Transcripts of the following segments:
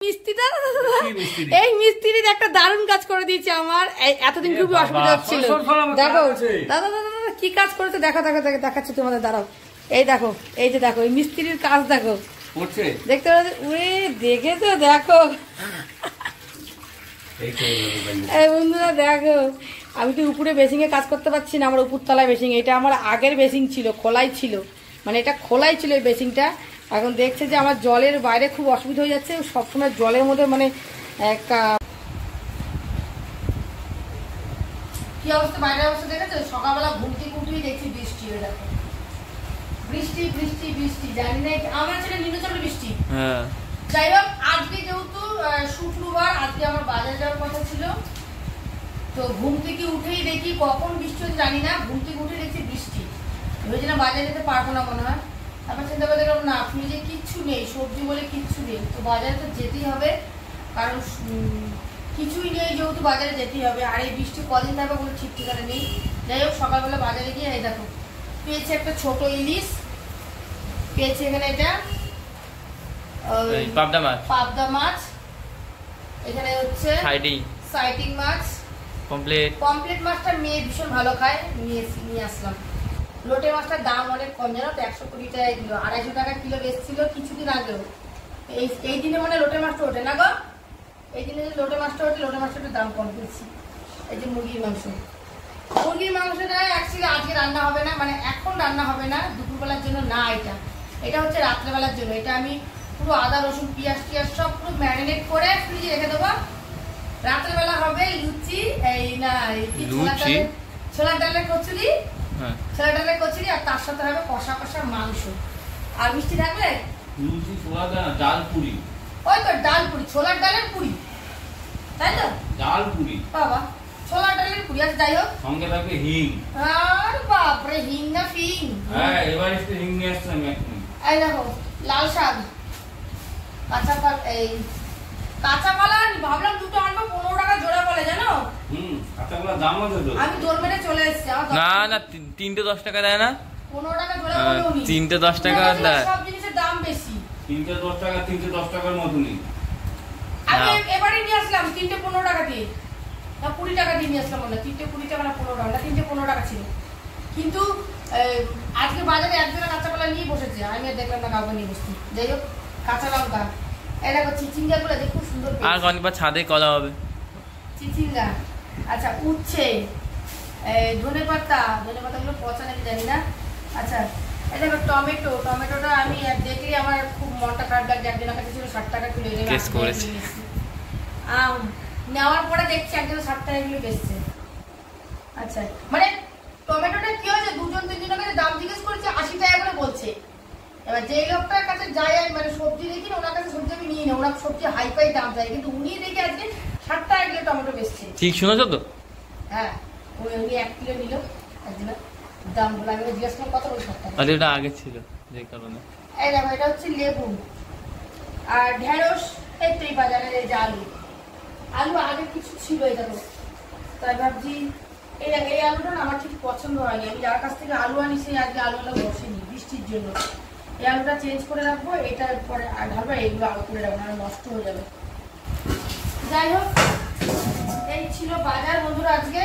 মিস্ত্রিটা এই মিস্ত্রির একটা দারুণ কাজ করে দিয়েছে আমার। এতদিন খুবই অসুবিধা হচ্ছিল। দেখো দাদা দাদা কি কাজ করেছে দেখো দেখো দেখো দেখাচ্ছি তোমাদের, দাঁড়াও। এই দেখো, এই যে দেখো এই মিস্ত্রির কাজ দেখো দেখতে উড়ে দেখে তো দেখো এই বন্ধুরা দেখো, আমি তো উপরে বেসিং এ কাজ করতে পারছি না, আমার উপরতলায় বেসিং। এটা আমার আগের বেসিং ছিল, খোলাই ছিল, মানে এটা খোলাই ছিল এই বেসিংটা। এখন দেখছে যে আমার জলের বাইরে খুব অসুবিধা হয়ে যাচ্ছে, সবসময় জলের মধ্যে মানে কি অবস্থা, বাইরের অবস্থা দেখেছো? সকালবেলা ঘুম থেকে উঠেই দেখছি বৃষ্টি হয়ে যাচ্ছে, বৃষ্টি বৃষ্টি বৃষ্টি, জানি না আমার ছেলে নিম্নচাপের বৃষ্টি। যাই হোক, আজকে যেহেতু শুক্রবার, আজকে আমার বাজারে যাওয়ার কথা ছিল, তো ঘুম থেকে উঠেই দেখি কখন বৃষ্টি হচ্ছে জানি না, ঘুম থেকে উঠে দেখছি বৃষ্টি। ভেবেছিলাম বাজারে যেতে পারবো না মনে হয়, তারপর চিন্তা করে দেখলাম না, ফ্রিজে কিচ্ছু নেই, সবজি বলে কিচ্ছু নেই, তো বাজারে তো যেতেই হবে, কারণ কিছুই নেই যেহেতু বাজারে যেতেই হবে। আর এই বৃষ্টি কদিন থাকবে কোনো ঠিক ঠিকানা নেই। যাই হোক, সকালবেলা বাজারে গিয়ে এই দেখো পেয়েছি একটা ছোট ইলিশ, পেয়েছি এখানে এটা পাবদা মাছ, এখানে হচ্ছে সাইটিং মাছ, পমপ্লেট মাছটা মেয়ে ভীষণ ভালো খায়, নিয়ে আসলাম। লোটে মাছটার দাম অনেক কম, জানো তো, 120 টাকা কিলো, 250 টাকা কিলো বেচছিল কিছুদিন আগেও। এই দিনে মানে লোটে মাছটা ওঠে না গো, এই দিনে যে লোটে মাছটা ওঠে, লোটে মাছটার দাম কম পেয়েছি। এই যে মুরগির মাংসটা অ্যাকচুয়ালি আজকে রান্না হবে না, মানে এখন রান্না হবে না, দুপুরবেলার জন্য না, এটা হচ্ছে রাত্রেবেলার জন্য। এটা আমি পুরো আদা রসুন পেঁয়াজ টিয়াজ সব পুরো ম্যারিনেট করে ফ্রিজে রেখে দেবো। রাত্রেবেলা হবে লুচি, এই না ছোলার ডালের কচুরি, ছোলার ডালের কচুরি, আর তার সাথে হবে কষা কষা মাংস। আর মিষ্টি থাকলে লুচি, ছোলার ডাল পুরি, ওই তো ডাল পুরি, ছোলার ডালের পুরি, তাই তো, ডাল পুরি বাবা, ছোলার ডালের পুরি। আচ্ছা যাই হোক, সঙ্গে থাকবে হিং। আর বাপরে, হিং না ফিং? হ্যাঁ, এবার একটু হিং নিয়ে আসছি আমি এখন। এই দেখো লাল শাক, কাঁচা কলা ভাবলাম দুটো আনবো, 15 টাকা জোড়া বলে, জানো? কাঁচা কলার দাম আছে তো, আমি দৌড় মেরে চলে এসেছি। না না, 3টে 10 টাকা দেয় না, 15 টাকা জোড়া বলে উনি, 3টে 10 টাকা দেয়। সব জিনিসের দাম বেশি, 3টে 10 টাকা, 3টে 10 টাকার মতনই। আমি এবারে নিয়ে আসলাম 3টে 15 টাকা দিয়ে, না 20 টাকা দিয়ে নিয়ে আসলাম, না 3টে 20 টাকা না 15 টাকা, 3টে 15 টাকা ছিল। কিন্তু আজকে বাজারে একজনের কাঁচা কলা নিয়ে বসেছে, আমি আর দেখলাম না কাউকে নিয়ে বসছি। যাই হোক, কাঁচা লঙ্কা, এই দেখো চিচিঙ্গা গুলো দেখো খুব সুন্দর, আর কয়েকবার ছাদে কলা হবে, চিচিঙ্গা। আচ্ছা, উচ্ছে, ধনে পাতা গুলো পচা নাকি জানি না। আচ্ছা, এই দেখো টমেটোটা আমি দেখলে আমার খুব মনটা খারাপ লাগছে, একজনের কাছে ছিল 60 টাকা কিলো, নেওয়ার পরে দেখছি একজন 60 টাকা কিলো বেচছে। আচ্ছা, মানে টমেটোটা কি হয়েছে, 2-3 জনের দাম জিজ্ঞেস করেছে, 80 টাকা করে বলছে। এবার যে লোকটার কাছে যাই, মানে সবজি দেখি না, ওনার কাছে সবজি আমি নিই না, ওনার সবজি হাই ফাই দাম চাই, কিন্তু উনি দেখি আজকে 60 টাকা কিলো টমেটো বেচছে। ঠিক শুনেছো তো? হ্যাঁ, উনি 1 কিলো নিল, একদিন দাম বলে আমি জিজ্ঞেস করলাম কত করে, 60 টাকা। আরে এটা আগে ছিল যে কারণে। এই দেখো, এটা হচ্ছে লেবু আর ঢেঁড়স, এই তো এই বাজারে এই যে আলু আগে কিছু ছিল, এই দেখো, তাই ভাবছি এই আলুটা না আমার ঠিক পছন্দ হয়নি, আমি যার কাছ থেকে আলু আনি সেই আজকে আলুগুলো বসেনি বৃষ্টির জন্য, এই আলুটা চেঞ্জ করে রাখবো, এটার পরে আর ঢালবো, এইগুলো আলু করে রাখবো, না নষ্ট হয়ে যাবে। যাই হোক, এই ছিল বাজার বন্ধুরা আজকে।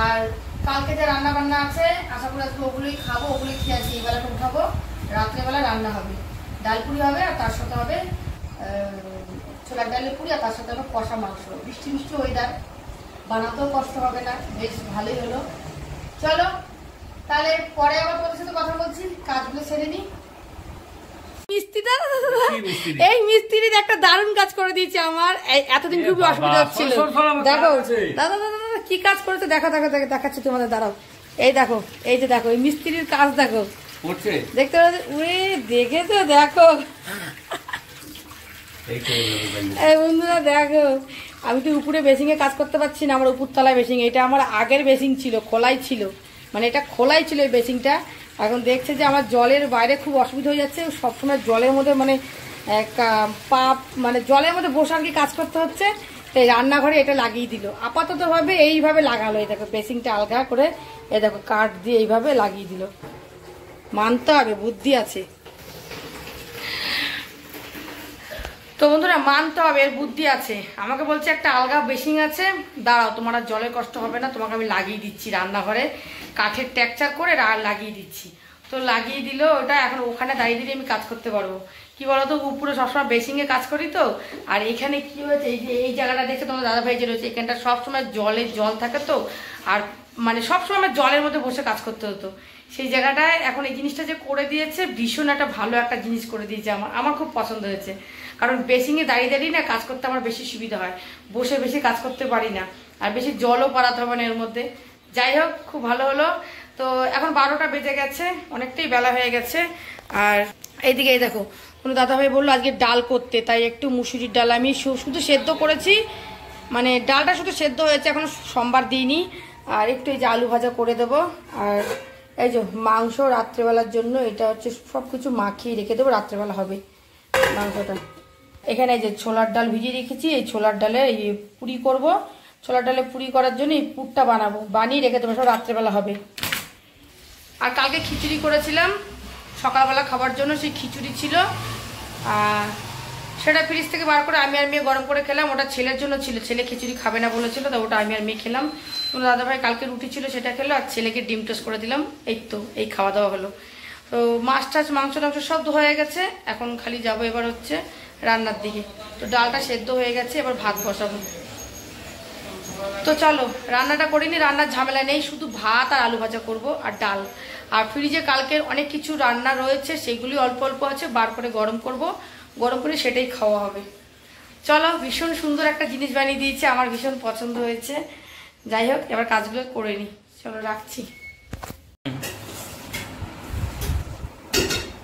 আর কালকে যে রান্না বান্না আছে, আশা করি আজকে ওগুলোই খাবো, ওগুলোই খেয়ে আছি, এই বেলাটা উঠাবো, রাত্রেবেলা রান্না হবে, ডাল পুরি হবে, আর তার সাথে হবে ছোলার ডালের পুরি, আর তার সাথে হবে কষা মাংস। বৃষ্টি মিষ্টি ওয়েদার, বানাতেও কষ্ট হবে না, বেশ ভালোই হলো। চলো তাহলে পরে আবার তোমাদের সাথে কথা বলছি, কাজগুলো সেরে নি। মিস্ত্রিটা এই মিস্ত্রির একটা দারুণ কাজ করে দিয়েছে আমার, এতদিন খুবই অসুবিধা হচ্ছিল। দেখো দাদা দাদা কি কাজ করেছে দেখো দেখো দেখো দেখাচ্ছি তোমাদের, দাঁড়াও। এই দেখো, এই যে দেখো এই মিস্ত্রির কাজ দেখো দেখতে উড়ে দেখে তো দেখো এই বন্ধুরা দেখো, আমি তো উপরে বেসিং এ কাজ করতে পারছি না, আমার উপরতলায় বেসিং, এটা আমার আগের বেসিং ছিল, খোলাই ছিল, মানে এটা খোলাই ছিল এই বেসিংটা। এখন দেখছে যে আমার জলের বাইরে খুব অসুবিধা হয়ে যাচ্ছে, সবসময় জলের মধ্যে মানে মানে জলের মধ্যে বসে আর কি কাজ করতে হচ্ছে, তাই রান্নাঘরে এটা লাগিয়ে দিল আপাতত ভাবে, এইভাবে লাগালো। এই দেখো বেসিংটা আলগা করে, এই দেখো কাঠ দিয়ে এইভাবে লাগিয়ে দিল, মানতে হবে বুদ্ধি আছে। তো তো বন্ধুরা মানতে হবে, এর বুদ্ধি আছে। আমাকে বলছে একটা আলগা বেসিং আছে, দাঁড়াও তোমার আর জলের কষ্ট হবে না, তোমাকে আমি লাগিয়ে দিচ্ছি রান্নাঘরে, কাঠের টেক্সচার করে লাগিয়ে দিচ্ছি। তো লাগিয়ে দিল ওটা, এখন ওখানে দাঁড়িয়ে দিলে আমি কাজ করতে পারবো। কি বলতো, উপরে সবসময় বেসিংয়ে কাজ করি তো, আর এখানে কি হয়েছে, এই যে এই জায়গাটা দেখে তোমার দাদাভাই যে রয়েছে, এখানটা সবসময় জল থাকে তো, আর মানে সবসময় আমার জলের মধ্যে বসে কাজ করতে হতো। সেই জায়গাটায় এখন এই জিনিসটা যে করে দিয়েছে, ভীষণ একটা ভালো একটা জিনিস করে দিয়েছে, আমার খুব পছন্দ হয়েছে। কারণ বেসিংয়ে দাঁড়িয়ে দাঁড়িয়ে না কাজ করতে আমার বেশি সুবিধা হয়, বসে বেশি কাজ করতে পারি না, আর বেশি জলও পাড়াতে হবে না এর মধ্যে। যাই হোক, খুব ভালো হলো। তো এখন 12টা বেজে গেছে, অনেকটাই বেলা হয়ে গেছে। আর এইদিকে এই দেখো, কোনো দাদাভাই বললো আজকে ডাল করতে, তাই একটু মুসুরির ডাল আমি শুধু সেদ্ধ করেছি, মানে ডালটা শুধু সেদ্ধ হয়েছে, এখন সোমবার দিইনি। আর একটু এই যে আলু ভাজা করে দেবো। আর এই যে মাংস রাত্রেবেলার জন্য, এটা হচ্ছে সব কিছু মাখিয়ে রেখে দেবো, রাত্রেবেলা হবে মাংসটা। এখানে এই যে ছোলার ডাল ভিজিয়ে রেখেছি, এই ছোলার ডালে এই পুরি করব, ছোলার ডালে পুরি করার জন্য এই পুরটা বানাবো, বানিয়ে রেখে দেবো, সব রাত্রেবেলা হবে। আর কালকে খিচুড়ি করেছিলাম সকালবেলা খাবার জন্য, সেই খিচুড়ি ছিল, আর সেটা ফ্রিজ থেকে বার করে আমি আর মেয়ে গরম করে খেলাম। ওটা ছেলের জন্য ছিল, ছেলে খিচুড়ি খাবে না বলেছিল, তো ওটা আমি আর মেয়ে খেলাম। তোমার দাদাভাই কালকে রুটি ছিল সেটা খেলো, আর ছেলেকে ডিম টোস্ট করে দিলাম। এই তো এই খাওয়া দাওয়া হলো। তো মাছ টাছ মাংস টাংস সব হয়ে গেছে, এখন খালি যাবো এবার হচ্ছে রান্নার দিকে। তো ডালটা সেদ্ধ হয়ে গেছে, এবার ভাত বসাবো। তো চলো রান্নাটা করিনি, রান্নার ঝামেলা নেই, শুধু ভাত আর আলু ভাজা করব আর ডাল। আর ফ্রিজে কালকের অনেক কিছু রান্না রয়েছে, সেগুলি অল্প অল্প আছে, বার করে গরম করব, গরম করে সেটাই খাওয়া হবে। চলো, ভীষণ সুন্দর একটা জিনিস বানিয়ে দিয়েছে, আমার ভীষণ পছন্দ হয়েছে। যাই হোক, এবার কাজগুলো করে নিই, চলো রাখছি।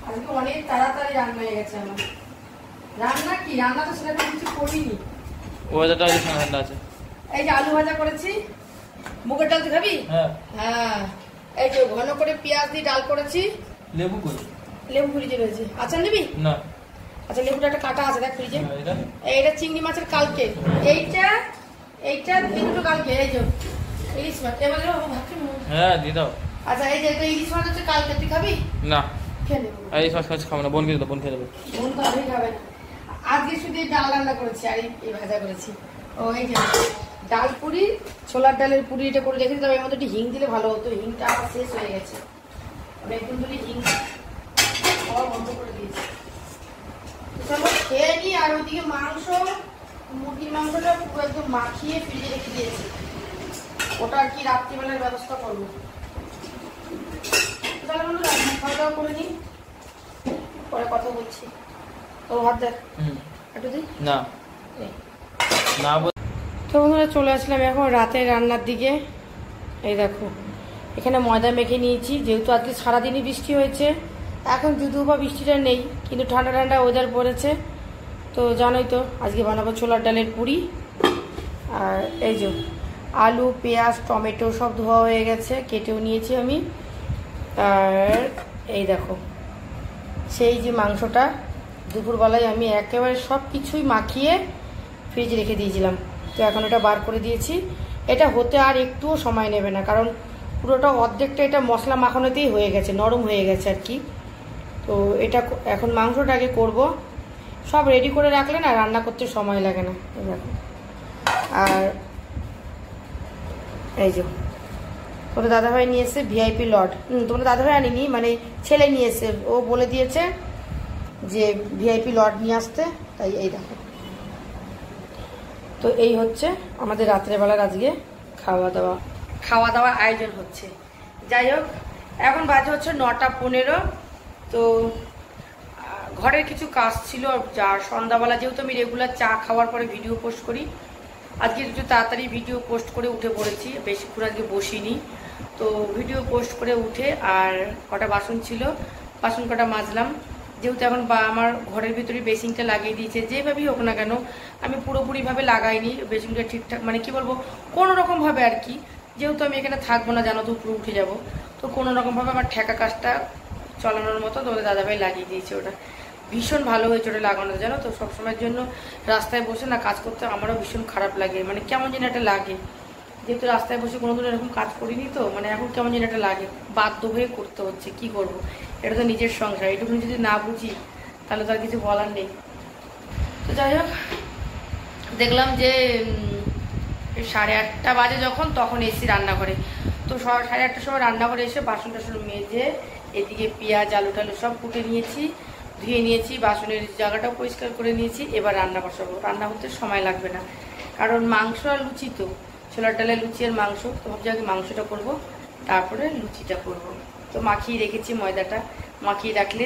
আজকে অনেক তাড়াতাড়ি রান্না হয়ে গেছে আমার। রান্না কি, রান্না তো সেরকম কিছু করিনি। ওয়েদারটা আজকে ঠান্ডা আছে। এই যে আলু ভাজা করেছি, মুগের ডাল তুই খাবি? হ্যাঁ। হ্যাঁ, এই যে ঘন করে পেঁয়াজ দিয়ে ডাল করেছি। লেবু কই? লেবু ফ্রিজে রয়েছে, আচার নিবি? না। আচ্ছা, লেবুটা একটা কাটা আছে দেখ ফ্রিজে। এটা এইটা চিংড়ি মাছের কালকে, এইটা দুটো কালকে। এই যে ইলিশ মাছ, এবার ভাবছি। হ্যাঁ দিয়ে দাও। আচ্ছা, এই যে এটা ইলিশ মাছ হচ্ছে কালকে, তুই খাবি? না, খেয়ে নেবো। এই সস খাচ্ছি, খাবো না, বোন খেয়ে দেবো, বোন খেয়ে দেবে। বোন তো আমি খাবে না। আজকে শুধু এই ডাল রান্না করেছি আর এই ভাজা করেছি। ও এই যে ডাল পুরি, ছোলার ডালের পুরি এটা করে রেখেছি, তবে এর মধ্যে একটু হিং দিলে ভালো হতো, হিংটা আবার শেষ হয়ে গেছে, অনেকদিন ধরে হিং খাওয়া বন্ধ করে দিয়েছি। চলো খেয়ে নিই। আর ওইদিকে মাংস, মুরগির মাংসটা পুরো একদম মাখিয়ে ফ্রিজে রেখে দিয়েছি, ওটা আর কি রাত্রিবেলার ব্যবস্থা করবো। তাহলে বন্ধুরা খাওয়া দাওয়া করে নিই, পরে কথা বলছি। তো ভাত দেখ একটু দিই না না। তো বন্ধুরা চলে আসলাম এখন রাতের রান্নার দিকে। এই দেখো, এখানে ময়দা মেখে নিয়েছি, যেহেতু আজকে সারাদিনই বৃষ্টি হয়েছে, এখন যদিও বা বৃষ্টিটা নেই, কিন্তু ঠান্ডা ঠান্ডা ওয়েদার পড়েছে। তো জানোই তো আজকে বানাবো ছোলার ডালের পুরি। আর এই যে আলু, পেঁয়াজ, টমেটো সব ধোয়া হয়ে গেছে, কেটেও নিয়েছি আমি। আর এই দেখো সেই যে মাংসটা দুপুরবেলায় আমি একেবারে সব কিছুই মাখিয়ে ফ্রিজে রেখে দিয়েছিলাম, তো এখন এটা বার করে দিয়েছি। এটা হতে আর একটুও সময় নেবে না, কারণ পুরোটা অর্ধেকটা এটা মশলা মাখানোতেই হয়ে গেছে, নরম হয়ে গেছে আর কি। তো এটা এখন মাংসটা আগে করবো, সব রেডি করে রাখলে না রান্না করতে সময় লাগে না। দেখো, আর এই যে তোমার দাদাভাই নিয়ে এসে ভিআইপি লট, তোমার দাদাভাই আনিনি, মানে ছেলে নিয়ে এসে, ও বলে দিয়েছে যে ভিআইপি লট নিয়ে আসতে, তাই এই দেখো। তো এই হচ্ছে আমাদের রাত্রেবেলার আজকে খাওয়া দাওয়া আয়োজন হচ্ছে। যাই হোক, এখন বাজে হচ্ছে 9:15। তো ঘরের কিছু কাজ ছিল, যা সন্ধ্যাবেলা যেহেতু আমি রেগুলার চা খাওয়ার পরে ভিডিও পোস্ট করি, আজকে একটু তাড়াতাড়ি ভিডিও পোস্ট করে উঠে পড়েছি, বেশিক্ষণ আজকে বসিনি। তো ভিডিও পোস্ট করে উঠে আর কটা বাসন ছিল, বাসন কটা মাজলাম। যেহেতু এখন আমার ঘরের ভিতরে বেসিনটা লাগিয়ে দিয়েছে, যেভাবেই হোক না কেন, আমি পুরোপুরিভাবে লাগাইনি বেসিনটা ঠিকঠাক, মানে কি বলবো, কোনো রকমভাবে আর কি, যেহেতু আমি এখানে থাকবো না, জানো তো উপরে উঠে যাব, তো কোনো রকমভাবে আমার ঠেকা কাজটা চালানোর মতো তোমাদের দাদাভাই লাগিয়ে দিয়েছে। ওটা ভীষণ ভালো হয়েছে ওটা লাগানো, জানো তো। সবসময়ের জন্য রাস্তায় বসে না কাজ করতে আমারও ভীষণ খারাপ লাগে, মানে কেমন যেন একটা লাগে, যেহেতু রাস্তায় বসে কোনোদিন এরকম কাজ করিনি, তো মানে এখন কেমন যেন একটা লাগে, বাধ্য হয়ে করতে হচ্ছে, কি করব, এটা তো নিজের সংসার, এটুকুনি যদি না বুঝি তাহলে তো আর কিছু বলার নেই। তো তো যাই হোক, দেখলাম যে 8:30 বাজে যখন, তখন এসি রান্না করে। তো 8:30টার সময় রান্না করে এসে বাসন টাসন মেজে এদিকে পেঁয়াজ আলু টালু সব কুটে নিয়েছি, ধুয়ে নিয়েছি, বাসনের জায়গাটাও পরিষ্কার করে নিয়েছি। এবার রান্না বসাবো। রান্না করতে সময় লাগবে না, কারণ মাংস আর লুচি, তো ছোলার ডালের লুচি আর মাংস। তো ভাবছি আগে মাংসটা করবো, তারপরে লুচিটা করব। তো মাখিয়ে রেখেছি, ময়দাটা মাখিয়ে রাখলে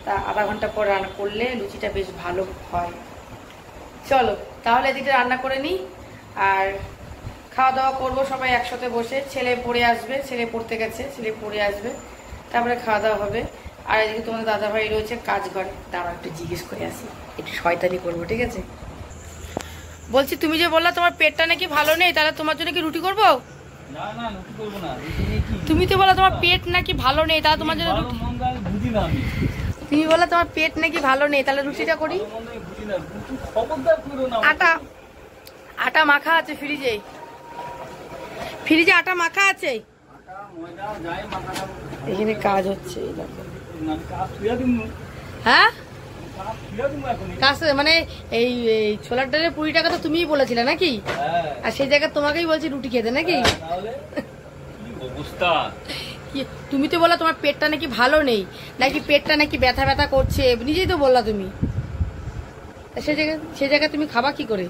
তা আধা ঘন্টা পর রান্না করলে লুচিটা বেশ ভালো হয়। চলো তাহলে এদিকে রান্না করে নিই, আর খাওয়া দাওয়া করবো সবাই একসাথে বসে। ছেলে পড়ে আসবে, ছেলে পড়তে গেছে, ছেলে পড়ে আসবে, তারপরে খাওয়া দাওয়া হবে। আর এদিকে তোমাদের দাদাভাই রয়েছে কাজ ঘরে, দাঁড়াও একটু জিজ্ঞেস করে আসি, একটু শয়তানি করবো, ঠিক আছে? বলছি, তুমি যে বললা তোমার পেটটা নাকি ভালো নেই, তাহলে তোমার জন্য কি রুটি করবো? না না, রুটি করবো না। রুটি নিয়ে কি? তুমি তো বললা তোমার পেট নাকি ভালো নেই, তাহলে তোমার জন্য ভালো রুটি। মন্দ আমি বুঝি না আমি। তুমি বললা তোমার পেট নাকি ভালো নেই, তাহলে রুটিটা করি। ভালো মন্দ আমি বুঝি না। রুটি খবরদার করো না। আটা মাখা আছে ফ্রিজে, ফ্রিজে আটা মাখা আছে। আটা ময়দা যাই মাখাটা এখানে কাজ হচ্ছে, এই দেখো। না কাজ তুইয়া দিমু। হ্যাঁ, কাজ তুইয়া দিমু এখন। কাজ মানে এই ছোলার ডালের পুরিটাকে তো তুমিই বলেছিলে নাকি? হ্যাঁ। আর সেই জায়গায় তোমাকেই বলছি রুটি খেতে নাকি? তাহলে কি অবস্থা? কি তুমি তো বললা তোমার পেটটা নাকি ভালো নেই, নাকি পেটটা নাকি ব্যথা ব্যথা করছে, নিজেই তো বললা তুমি। সেই জায়গায় তুমি খাবা কি করে?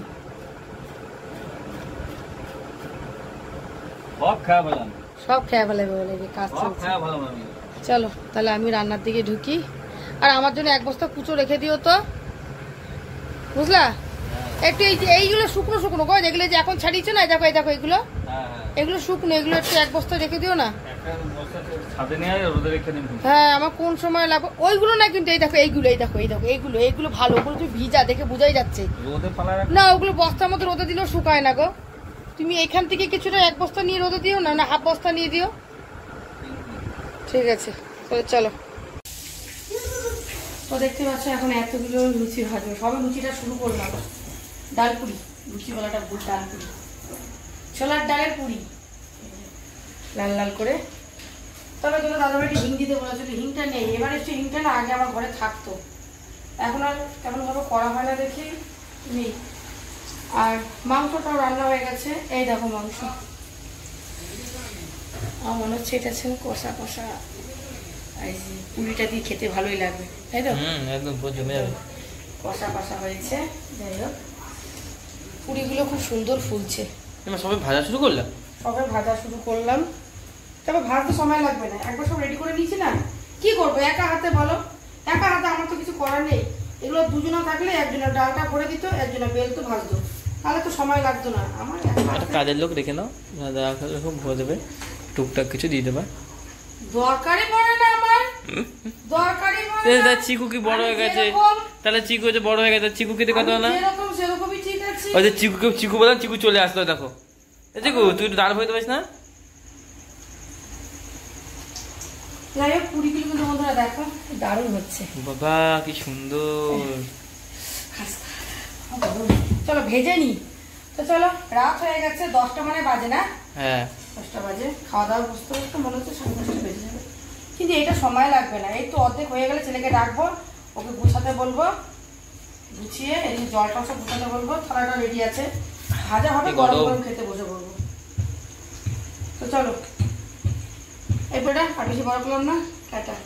সব খাওয়া বললাম। সব খেয়ে ফেলাবে বলে যে কাজ সব চলছে। খাওয়া বললাম আমি। চলো তাহলে আমি রান্নার দিকে ঢুকি, আর আমার জন্য 1 বস্তা কুচো রেখে দিও তো, বুঝলা? একটু এইগুলো শুকনো শুকনো গো, যেগুলো যে এখন ছাড়িয়েছো না, দেখো এই দেখো এগুলো, হ্যাঁ হ্যাঁ। এগুলো শুকনো, এগুলো একটু 1 বস্তা রেখে দিও না। একটা বস্তা ছাদে নিয়ে আয়, রোদে রেখে দিন। হ্যাঁ, আমার কোন সময় লাগবে ওইগুলো না, কিন্তু এই দেখো এইগুলো, এই দেখো এই দেখো এইগুলো ভালো, ওগুলো তো ভিজা, দেখে বোঝাই যাচ্ছে। রোদে পালা রাখ। না, ওগুলো বস্তার মধ্যে রোদে দিলেও শুকায় না গো। তুমি এখান থেকে কিছুটা 1 বস্তা নিয়ে রোদে দিও না, না হাফ বস্তা নিয়ে দিও। ঠিক আছে, চলো। তো দেখতে পাচ্ছ এখন এতগুলো লুচি ভাজবো, সবে লুচিটা শুরু করলাম। ডাল পুরি, লুচি বলাটা ভুল, ডাল পুরি, ছোলার ডালের পুরি, লাল লাল করে। তবে তোমরা দাদাভাইটি হিং দিতে বলেছিল, হিংটা নেই এবার। একটু হিংটা না আগে আমার ঘরে থাকতো, এখন আর কেমন ভাবে করা হয় না দেখি নেই। আর মাংসটাও রান্না হয়ে গেছে, এই দেখো মাংস। আমার মনে হচ্ছে এটা ছিল কষা কষা, এই যে পুরিটা দিয়ে খেতে ভালোই লাগবে, তাই তো? একদম পুরো জমে যাবে। কষা কষা হয়েছে। যাই হোক, পুরিগুলো খুব সুন্দর ফুলছে। এবার সবাই ভাজা শুরু করলাম। সবে ভাজা শুরু করলাম, তবে ভাজতে সময় লাগবে না, একবার সব রেডি করে নিয়েছি না। কি করবো একা হাতে বলো? একা হাতে আমার তো কিছু করার নেই। এগুলো দুজনে থাকলে একজনের ডালটা ভরে দিত, একজনের বেলতো ভাজতো, তাহলে তো সময় লাগতো না আমার। একটা কাজের লোক রেখে নাও, খুব ভরে দেবে, টুকটাক কিছু দিয়ে দেবে। দরকারি পড়ে না আমার, দরকারি পড়ে না। চিকু কি বড় হয়ে গেছে? যেরকম- তাহলে চিকু যে বড় হয়ে গেছে, চিকু খেতে কথা না? যেরকম সেরকমই ঠিক আছে। ওই যে চিকু বললাম, চিকু চলে আসলো, দেখো। চিকু তুই একটু দাঁড় হইতে পারিস না? যাই হোক, পুরিগুলো কিন্তু বন্ধুরা দেখো দারুণ হচ্ছে। বাবা কি সুন্দর। চলো ভেজে নি। তো চলো, রাত হয়ে গেছে, 10টা মানে বাজে না? হ্যাঁ 10টা বাজে। খাওয়া দাওয়া বসতে বসতে মনে হচ্ছে 10:30 বেজে যাবে, কিন্তু এটা সময় লাগবে না। এই তো অর্ধেক হয়ে গেলে ছেলেকে ডাকবো, ওকে গুছাতে বলবো, গুছিয়ে এই জলটা সব গুছাতে বলবো। থালাটা রেডি আছে, ভাজা হবে, গরম গরম খেতে বসে পড়বো। তো চলো, এই বেটা আর বেশি বড় করলাম না, টাটা।